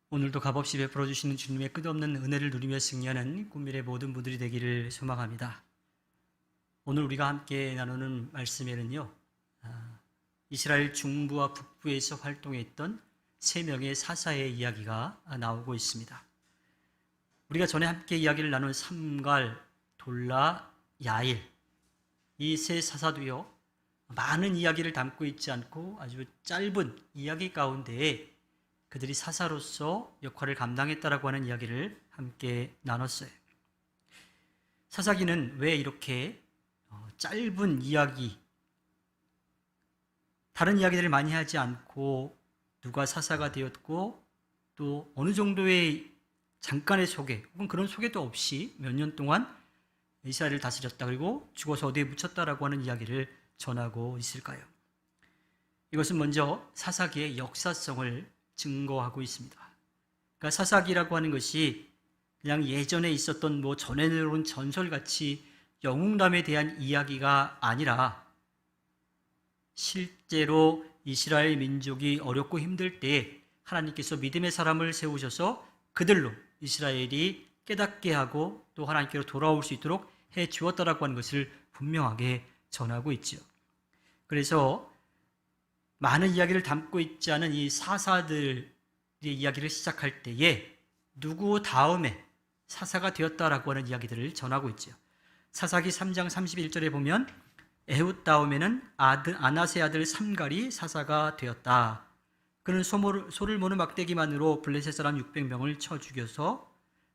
오늘도 값없이 베풀어 주시는 주님의 끝없는 은혜를 누리며 승리하는 꿈밀의 모든 분들이 되기를 소망합니다. 오늘 우리가 함께 나누는 말씀에는요, 이스라엘 중부와 북부에서 활동했던 3명의 사사의 이야기가 나오고 있습니다. 우리가 전에 함께 이야기를 나눈 삼갈, 돌라, 야일, 이 세 사사도요, 많은 이야기를 담고 있지 않고 아주 짧은 이야기 가운데에 그들이 사사로서 역할을 감당했다라고 하는 이야기를 함께 나눴어요. 사사기는 왜 이렇게 짧은 이야기, 다른 이야기들을 많이 하지 않고 누가 사사가 되었고 또 어느 정도의 잠깐의 소개 혹은 그런 소개도 없이 몇 년 동안 이스라엘을 다스렸다 그리고 죽어서 어디에 묻혔다라고 하는 이야기를 전하고 있을까요? 이것은 먼저 사사기의 역사성을 증거하고 있습니다. 그러니까 사사기라고 하는 것이 그냥 예전에 있었던 전해 내려온 전설같이 영웅담에 대한 이야기가 아니라 실제로 이스라엘 민족이 어렵고 힘들 때 하나님께서 믿음의 사람을 세우셔서 그들로 이스라엘이 깨닫게 하고 또 하나님께로 돌아올 수 있도록 해 주었다라고 하는 것을 분명하게 전하고 있죠. 그래서 많은 이야기를 담고 있지 않은 이 사사들의 이야기를 시작할 때에 누구 다음에 사사가 되었다라고 하는 이야기들을 전하고 있죠. 사사기 3장 31절에 보면 에훗 다음에는 아낫의 아들 삼갈이 사사가 되었다. 그는 소를 모는 막대기만으로 블레셋 사람 600명을 쳐 죽여서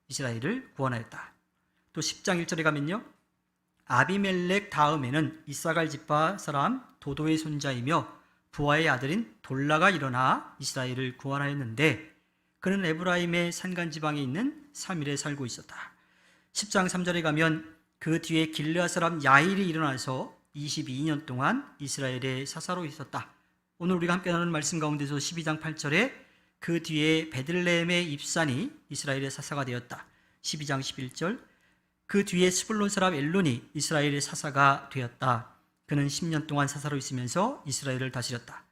이스라엘을 구원하였다. 또 10장 1절에 가면요, 아비멜렉 다음에는 이사갈 지파 사람 도도의 손자이며 부하의 아들인 돌라가 일어나 이스라엘을 구원하였는데 그는 에브라임의 산간지방에 있는 사밀에 살고 있었다. 10장 3절에 가면 그 뒤에 길르앗 사람 야일이 일어나서 22년 동안 이스라엘의 사사로 있었다. 오늘 우리가 함께 나누는 말씀 가운데서 12장 8절에 그 뒤에 베들레헴의 입산이 이스라엘의 사사가 되었다. 12장 11절 그 뒤에 스불론 사람 엘론이 이스라엘의 사사가 되었다. 그는 10년 동안 사사로 있으면서 이스라엘을 다스렸다.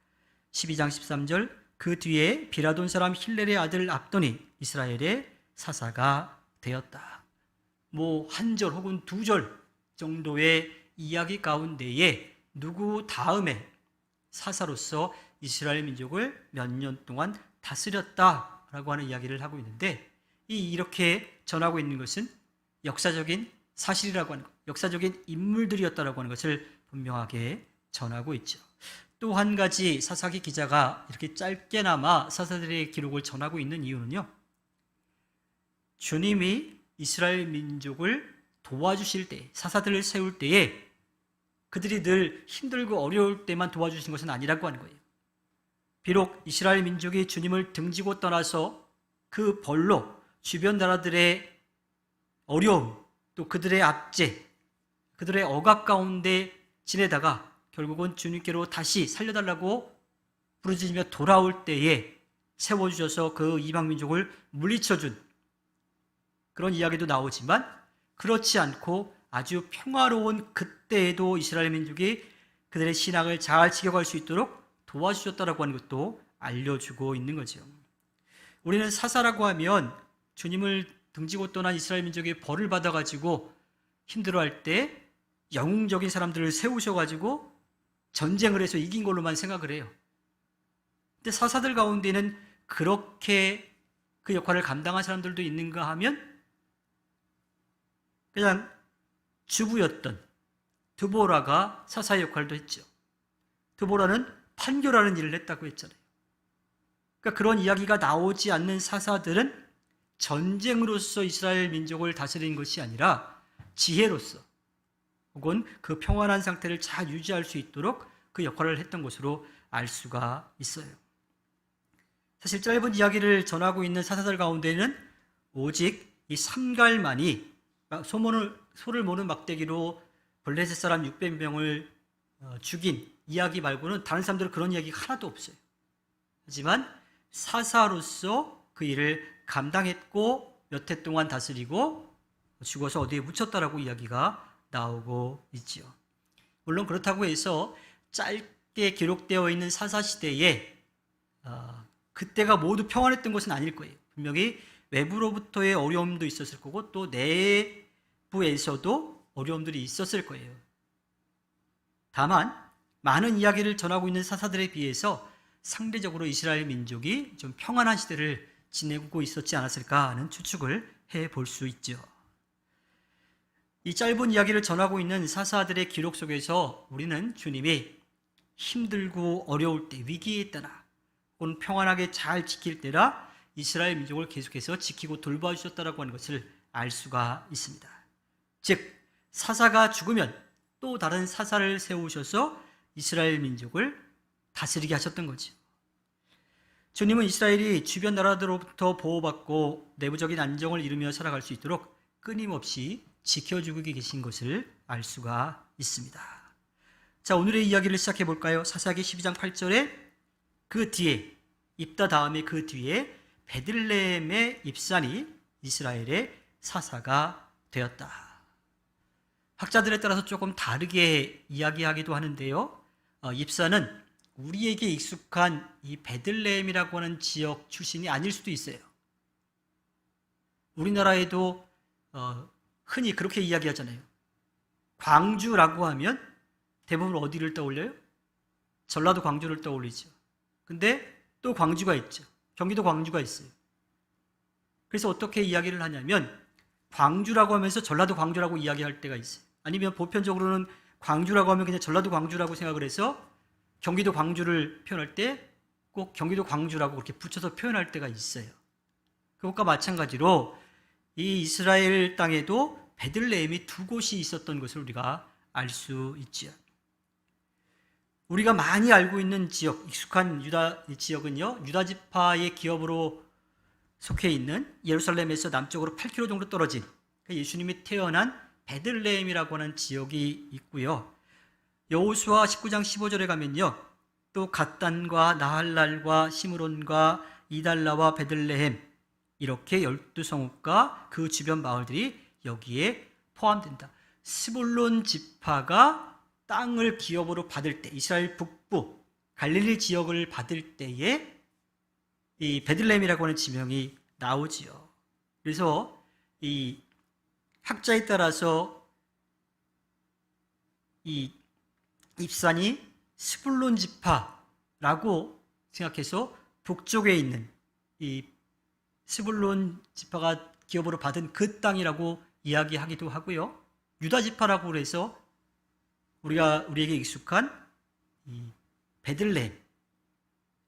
12장 13절 그 뒤에 비라돈 사람 힐렐의 아들 압돈이 이스라엘의 사사가 되었다. 한 절 혹은 2절 정도의 이야기 가운데에 누구 다음에 사사로서 이스라엘 민족을 몇 년 동안 다스렸다라고 하는 이야기를 하고 있는데 이렇게 전하고 있는 것은 역사적인 사실이라고 하는 것, 역사적인 인물들이었다라고 하는 것을 분명하게 전하고 있죠. 또 한 가지 사사기 기자가 이렇게 짧게나마 사사들의 기록을 전하고 있는 이유는요, 주님이 이스라엘 민족을 도와주실 때, 사사들을 세울 때에 그들이 늘 힘들고 어려울 때만 도와주신 것은 아니라고 하는 거예요. 비록 이스라엘 민족이 주님을 등지고 떠나서 그 벌로 주변 나라들의 어려움, 또 그들의 압제, 그들의 억압 가운데 지내다가 결국은 주님께로 다시 살려달라고 부르짖으며 돌아올 때에 세워주셔서 그 이방민족을 물리쳐준 그런 이야기도 나오지만 그렇지 않고 아주 평화로운 그때에도 이스라엘 민족이 그들의 신앙을 잘 지켜갈 수 있도록 도와주셨다라고 하는 것도 알려주고 있는 거죠. 우리는 사사라고 하면 주님을 등지고 떠난 이스라엘 민족이 벌을 받아가지고 힘들어할 때 영웅적인 사람들을 세우셔가지고 전쟁을 해서 이긴 걸로만 생각을 해요. 근데 사사들 가운데는 그렇게 그 역할을 감당한 사람들도 있는가 하면 그냥 주부였던 드보라가 사사의 역할도 했죠. 드보라는 판결하는 일을 했다고 했잖아요. 그러니까 그런 이야기가 나오지 않는 사사들은 전쟁으로서 이스라엘 민족을 다스린 것이 아니라 지혜로서 혹은 그 평안한 상태를 잘 유지할 수 있도록 그 역할을 했던 것으로 알 수가 있어요. 사실 짧은 이야기를 전하고 있는 사사들 가운데는 오직 이 삼갈만이 소를 모는 막대기로 블레셋 사람 600명을 죽인 이야기 말고는 다른 사람들은 그런 이야기가 하나도 없어요. 하지만 사사로서 그 일을 감당했고 몇 해 동안 다스리고 죽어서 어디에 묻혔다라고 이야기가 나오고 있죠. 물론 그렇다고 해서 짧게 기록되어 있는 사사시대에 그때가 모두 평안했던 것은 아닐 거예요. 분명히 외부로부터의 어려움도 있었을 거고 또 내부에서도 어려움들이 있었을 거예요. 다만 많은 이야기를 전하고 있는 사사들에 비해서 상대적으로 이스라엘 민족이 좀 평안한 시대를 지내고 있었지 않았을까 하는 추측을 해볼 수 있죠. 이 짧은 이야기를 전하고 있는 사사들의 기록 속에서 우리는 주님이 힘들고 어려울 때, 위기에 때나 혹은 평안하게 잘 지킬 때라 이스라엘 민족을 계속해서 지키고 돌봐주셨다라고 하는 것을 알 수가 있습니다. 즉 사사가 죽으면 또 다른 사사를 세우셔서 이스라엘 민족을 다스리게 하셨던 거죠. 주님은 이스라엘이 주변 나라들로부터 보호받고 내부적인 안정을 이루며 살아갈 수 있도록 끊임없이 지켜주고 계신 것을 알 수가 있습니다. 자, 오늘의 이야기를 시작해 볼까요? 사사기 12장 8절에 그 뒤에, 입다 다음에 그 뒤에 베들레헴의 입산이 이스라엘의 사사가 되었다. 학자들에 따라서 조금 다르게 이야기하기도 하는데요. 입산은 우리에게 익숙한 이 베들레헴이라고 하는 지역 출신이 아닐 수도 있어요. 우리나라에도 흔히 그렇게 이야기하잖아요. 광주라고 하면 대부분 어디를 떠올려요? 전라도 광주를 떠올리죠. 근데 또 광주가 있죠. 경기도 광주가 있어요. 그래서 어떻게 이야기를 하냐면 광주라고 하면서 전라도 광주라고 이야기할 때가 있어요. 아니면 보편적으로는 광주라고 하면 그냥 전라도 광주라고 생각을 해서 경기도 광주를 표현할 때 꼭 경기도 광주라고 그렇게 붙여서 표현할 때가 있어요. 그것과 마찬가지로 이 이스라엘 땅에도 베들레헴이 두 곳이 있었던 것을 우리가 알 수 있죠. 우리가 많이 알고 있는 지역, 익숙한 유다 지역은요, 유다 지파의 기업으로 속해 있는 예루살렘에서 남쪽으로 8km 정도 떨어진 예수님이 태어난 베들레헴이라고 하는 지역이 있고요. 여호수아 19장 15절에 가면요, 또 갓단과 나할랄과 시므론과 이달라와 베들레헴 이렇게 12성읍과 그 주변 마을들이 여기에 포함된다. 스불론 지파가 땅을 기업으로 받을 때, 이스라엘 북부 갈릴리 지역을 받을 때에 이 베들레헴이라고 하는 지명이 나오지요. 그래서 이 학자에 따라서 이 입산이 스불론 지파라고 생각해서 북쪽에 있는 이 스불론 지파가 기업으로 받은 그 땅이라고 이야기하기도 하고요. 유다 지파라고 그래서 우리에게 익숙한 이 베들레헴,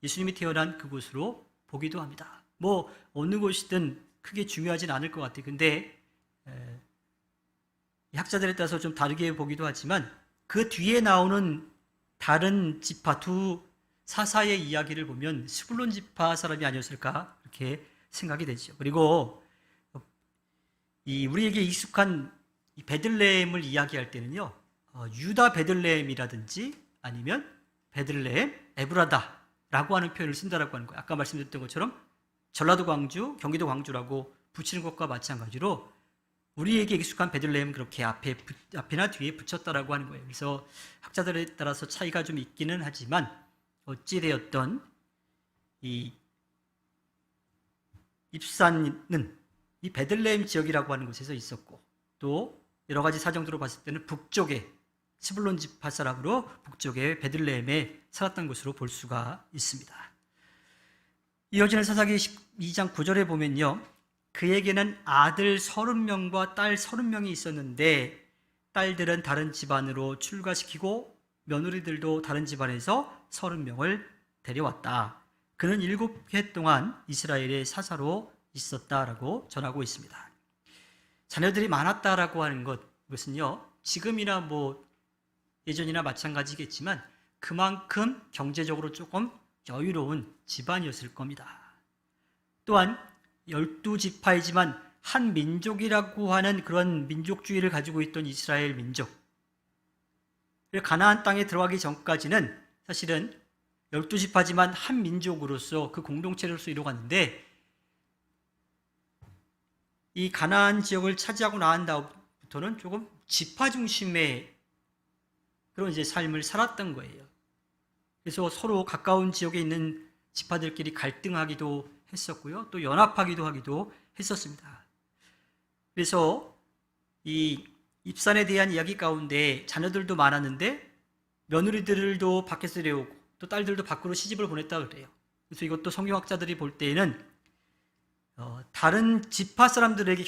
예수님이 태어난 그곳으로 보기도 합니다. 뭐 어느 곳이든 크게 중요하진 않을 것 같아요. 근데 학자들에 따라서 좀 다르게 보기도 하지만 그 뒤에 나오는 다른 지파 두 사사의 이야기를 보면 스불론 지파 사람이 아니었을까 이렇게 생각이 되죠. 그리고 이 우리에게 익숙한 이 베들레헴을 이야기할 때는요, 유다 베들레헴이라든지 아니면 베들레헴 에브라다라고 하는 표현을 쓴다라고 하는 거예요. 아까 말씀드렸던 것처럼 전라도 광주, 경기도 광주라고 붙이는 것과 마찬가지로 우리에게 익숙한 베들레헴은 그렇게 앞이나 뒤에 붙였다라고 하는 거예요. 그래서 학자들에 따라서 차이가 좀 있기는 하지만 어찌되었던 이 입산은 이 베들레헴 지역이라고 하는 곳에서 있었고 또 여러 가지 사정들로 봤을 때는 북쪽에 스불론 지파 사람으로 북쪽의 베들레헴에 살았던 것으로 볼 수가 있습니다. 이어지는 사사기 12장 9절에 보면요, 그에게는 아들 30명과 딸 30명이 있었는데 딸들은 다른 집안으로 출가시키고 며느리들도 다른 집안에서 30명을 데려왔다. 그는 7해 동안 이스라엘의 사사로 있었다라고 전하고 있습니다. 자녀들이 많았다라고 하는 것은요, 지금이나 뭐 예전이나 마찬가지겠지만 그만큼 경제적으로 조금 여유로운 집안이었을 겁니다. 또한 12지파이지만 한 민족이라고 하는 그런 민족주의를 가지고 있던 이스라엘 민족, 가나안 땅에 들어가기 전까지는 사실은 12지파지만 한 민족으로서 그 공동체로서 이루어갔는데 이 가나안 지역을 차지하고 나온 다음부터는 조금 지파 중심의 그런 이제 삶을 살았던 거예요. 그래서 서로 가까운 지역에 있는 지파들끼리 갈등하기도 했었고요. 또 연합하기도 하기도 했었습니다. 그래서 이 입산에 대한 이야기 가운데 자녀들도 많았는데 며느리들도 밖에서 내오고 또 딸들도 밖으로 시집을 보냈다 그래요. 그래서 이것도 성경학자들이 볼 때에는 다른 지파 사람들과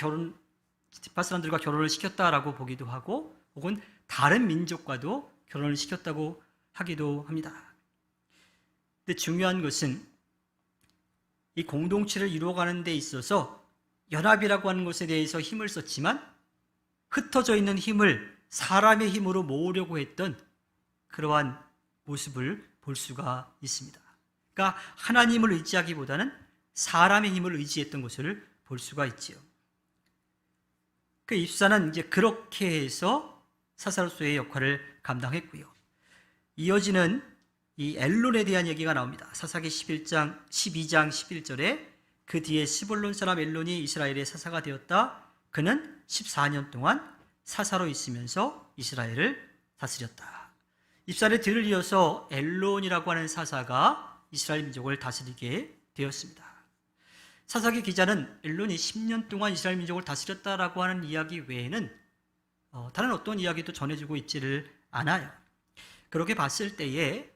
결혼을 시켰다라고 보기도 하고 혹은 다른 민족과도 결혼을 시켰다고 하기도 합니다. 근데 중요한 것은 이 공동체를 이루어가는 데 있어서 연합이라고 하는 것에 대해서 힘을 썼지만 흩어져 있는 힘을 사람의 힘으로 모으려고 했던 그러한 모습을 볼 수가 있습니다. 그러니까 하나님을 의지하기보다는 사람의 힘을 의지했던 것을 볼 수가 있지요. 그 입사는 이제 그렇게 해서 사사로서의 역할을 감당했고요. 이어지는 이 엘론에 대한 얘기가 나옵니다. 사사기 12장 11절에 그 뒤에 스불론 사람 엘론이 이스라엘의 사사가 되었다. 그는 14년 동안 사사로 있으면서 이스라엘을 다스렸다. 입사의 뒤를 이어서 엘론이라고 하는 사사가 이스라엘 민족을 다스리게 되었습니다. 사사기 기자는 엘론이 10년 동안 이스라엘 민족을 다스렸다라고 하는 이야기 외에는 다른 어떤 이야기도 전해주고 있지를 않아요. 그렇게 봤을 때에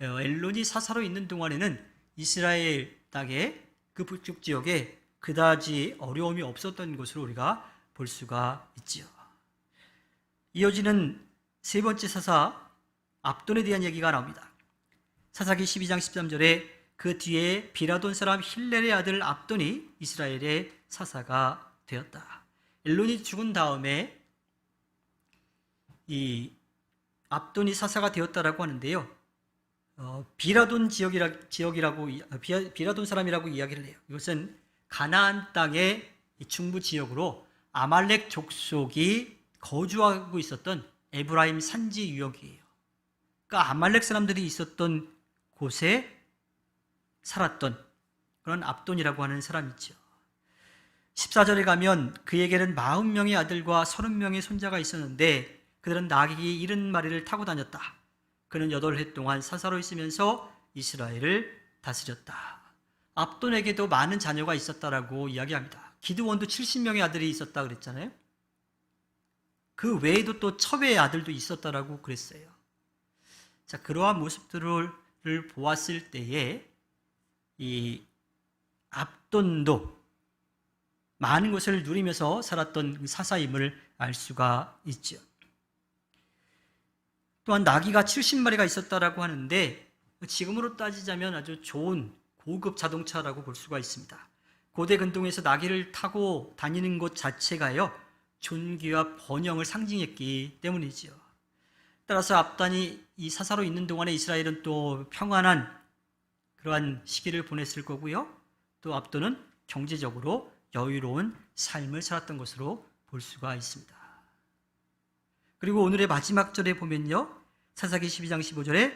엘론이 사사로 있는 동안에는 이스라엘 땅의 그 북쪽 지역에 그다지 어려움이 없었던 것으로 우리가 볼 수가 있지요. 이어지는 세 번째 사사 압돈에 대한 얘기가 나옵니다. 사사기 12장 13절에 그 뒤에 비라돈 사람 힐렐의 아들 압돈이 이스라엘의 사사가 되었다. 엘론이 죽은 다음에 이 압돈이 사사가 되었다라고 하는데요. 비라돈 비라돈 사람이라고 이야기를 해요. 이것은 가나안 땅의 중부 지역으로 아말렉 족속이 거주하고 있었던 에브라임 산지 유역이에요. 그러니까 아말렉 사람들이 있었던 곳에 살았던 그런 압돈이라고 하는 사람이죠. 14절에 가면 그에게는 40명의 아들과 30명의 손자가 있었는데 그들은 나귀 70마리를 타고 다녔다. 그는 8해 동안 사사로 있으면서 이스라엘을 다스렸다. 압돈에게도 많은 자녀가 있었다라고 이야기합니다. 기드원도 70명의 아들이 있었다 그랬잖아요. 그 외에도 또 첩의 아들도 있었다라고 그랬어요. 자, 그러한 모습들을 보았을 때에 이 압돈도 많은 것을 누리면서 살았던 사사임을 알 수가 있죠. 또한 나귀가 70마리가 있었다라고 하는데 지금으로 따지자면 아주 좋은 고급 자동차라고 볼 수가 있습니다. 고대 근동에서 나귀를 타고 다니는 것 자체가요 존귀와 번영을 상징했기 때문이지요. 따라서 압단이 이 사사로 있는 동안에 이스라엘은 또 평안한 그러한 시기를 보냈을 거고요. 또 압돈은 경제적으로 여유로운 삶을 살았던 것으로 볼 수가 있습니다. 그리고 오늘의 마지막 절에 보면요. 사사기 12장 15절에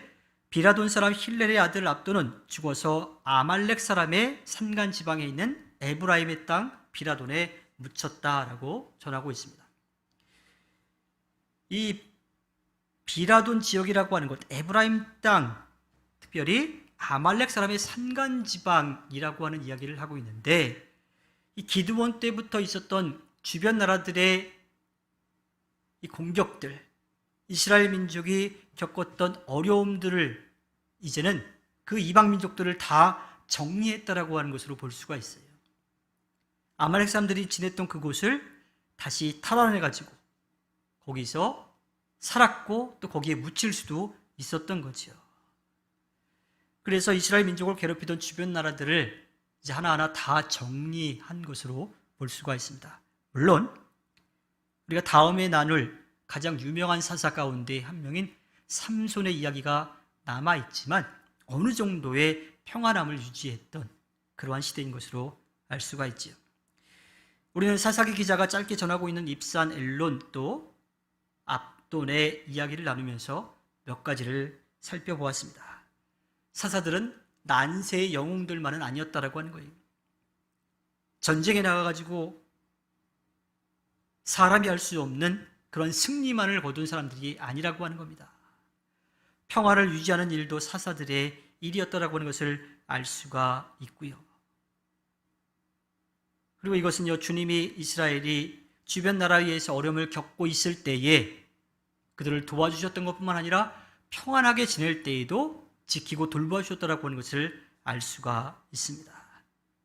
비라돈 사람 힐렐의 아들 압돈은 죽어서 아말렉 사람의 산간 지방에 있는 에브라임의 땅 비라돈에 묻혔다라고 전하고 있습니다. 이 비라돈 지역이라고 하는 것, 에브라임 땅, 특별히 아말렉 사람의 산간 지방이라고 하는 이야기를 하고 있는데 이 기드원 때부터 있었던 주변 나라들의 이 공격들, 이스라엘 민족이 겪었던 어려움들을 이제는 그 이방 민족들을 다 정리했다라고 하는 것으로 볼 수가 있어요. 아말렉 사람들이 지냈던 그곳을 다시 탈환해가지고 거기서 살았고 또 거기에 묻힐 수도 있었던 거죠. 그래서 이스라엘 민족을 괴롭히던 주변 나라들을 이제 하나하나 다 정리한 것으로 볼 수가 있습니다. 물론 우리가 다음에 나눌 가장 유명한 사사 가운데 한 명인 삼손의 이야기가 남아있지만 어느 정도의 평안함을 유지했던 그러한 시대인 것으로 알 수가 있지요. 우리는 사사기 기자가 짧게 전하고 있는 입산 엘론 또 압돈의 이야기를 나누면서 몇 가지를 살펴보았습니다. 사사들은 난세의 영웅들만은 아니었다라고 하는 거예요. 전쟁에 나가가지고 사람이 할 수 없는 그런 승리만을 거둔 사람들이 아니라고 하는 겁니다. 평화를 유지하는 일도 사사들의 일이었다라고 하는 것을 알 수가 있고요. 그리고 이것은요, 주님이 이스라엘이 주변 나라에 의해서 어려움을 겪고 있을 때에 그들을 도와주셨던 것뿐만 아니라 평안하게 지낼 때에도 지키고 돌봐주셨다라고 하는 것을 알 수가 있습니다.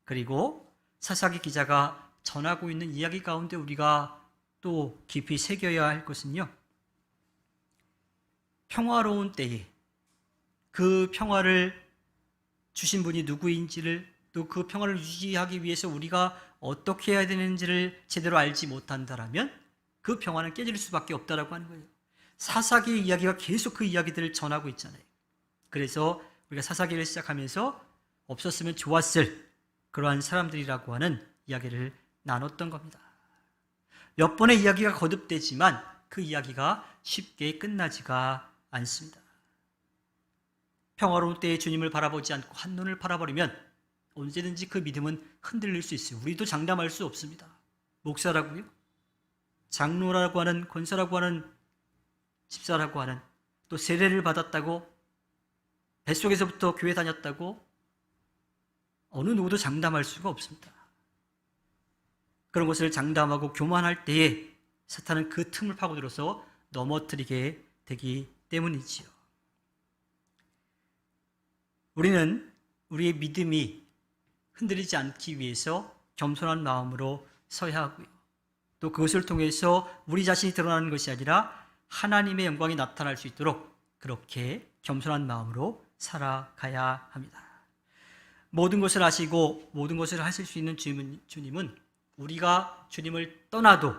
그리고 사사기 기자가 전하고 있는 이야기 가운데 우리가 또 깊이 새겨야 할 것은요, 평화로운 때에 그 평화를 주신 분이 누구인지를, 또 그 평화를 유지하기 위해서 우리가 어떻게 해야 되는지를 제대로 알지 못한다라면 그 평화는 깨질 수밖에 없다라고 하는 거예요. 사사기의 이야기가 계속 그 이야기들을 전하고 있잖아요. 그래서 우리가 사사기를 시작하면서 없었으면 좋았을 그러한 사람들이라고 하는 이야기를 나눴던 겁니다. 몇 번의 이야기가 거듭되지만 그 이야기가 쉽게 끝나지가 않습니다. 평화로운 때에 주님을 바라보지 않고 한눈을 팔아버리면 언제든지 그 믿음은 흔들릴 수 있어요. 우리도 장담할 수 없습니다. 목사라고요? 장로라고 하는, 권사라고 하는, 집사라고 하는, 또 세례를 받았다고, 뱃속에서부터 교회 다녔다고 어느 누구도 장담할 수가 없습니다. 그런 것을 장담하고 교만할 때에 사탄은 그 틈을 파고들어서 넘어뜨리게 되기 때문이지요. 우리는 우리의 믿음이 흔들리지 않기 위해서 겸손한 마음으로 서야 하고요. 또 그것을 통해서 우리 자신이 드러나는 것이 아니라 하나님의 영광이 나타날 수 있도록 그렇게 겸손한 마음으로 살아가야 합니다. 모든 것을 아시고 모든 것을 하실 수 있는 주님은 우리가 주님을 떠나도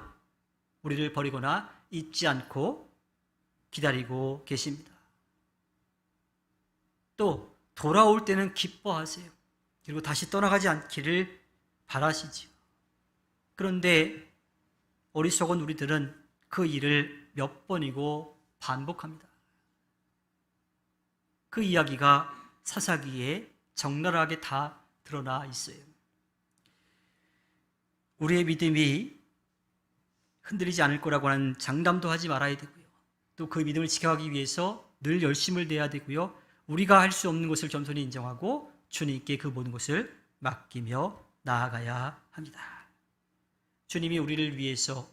우리를 버리거나 잊지 않고 기다리고 계십니다. 또 돌아올 때는 기뻐하세요. 그리고 다시 떠나가지 않기를 바라시지요. 그런데 어리석은 우리들은 그 일을 몇 번이고 반복합니다. 그 이야기가 사사기에 적나라하게 다 드러나 있어요. 우리의 믿음이 흔들리지 않을 거라고 하는 장담도 하지 말아야 되고요. 또 그 믿음을 지켜가기 위해서 늘 열심을 내야 되고요. 우리가 할 수 없는 것을 겸손히 인정하고 주님께 그 모든 것을 맡기며 나아가야 합니다. 주님이 우리를 위해서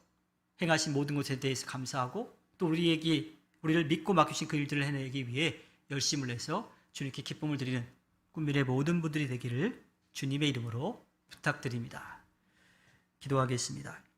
행하신 모든 것에 대해서 감사하고 또 우리를 믿고 맡기신 그 일들을 해내기 위해 열심을 내서 주님께 기쁨을 드리는 꿈미래 모든 분들이 되기를 주님의 이름으로 부탁드립니다. 기도하겠습니다.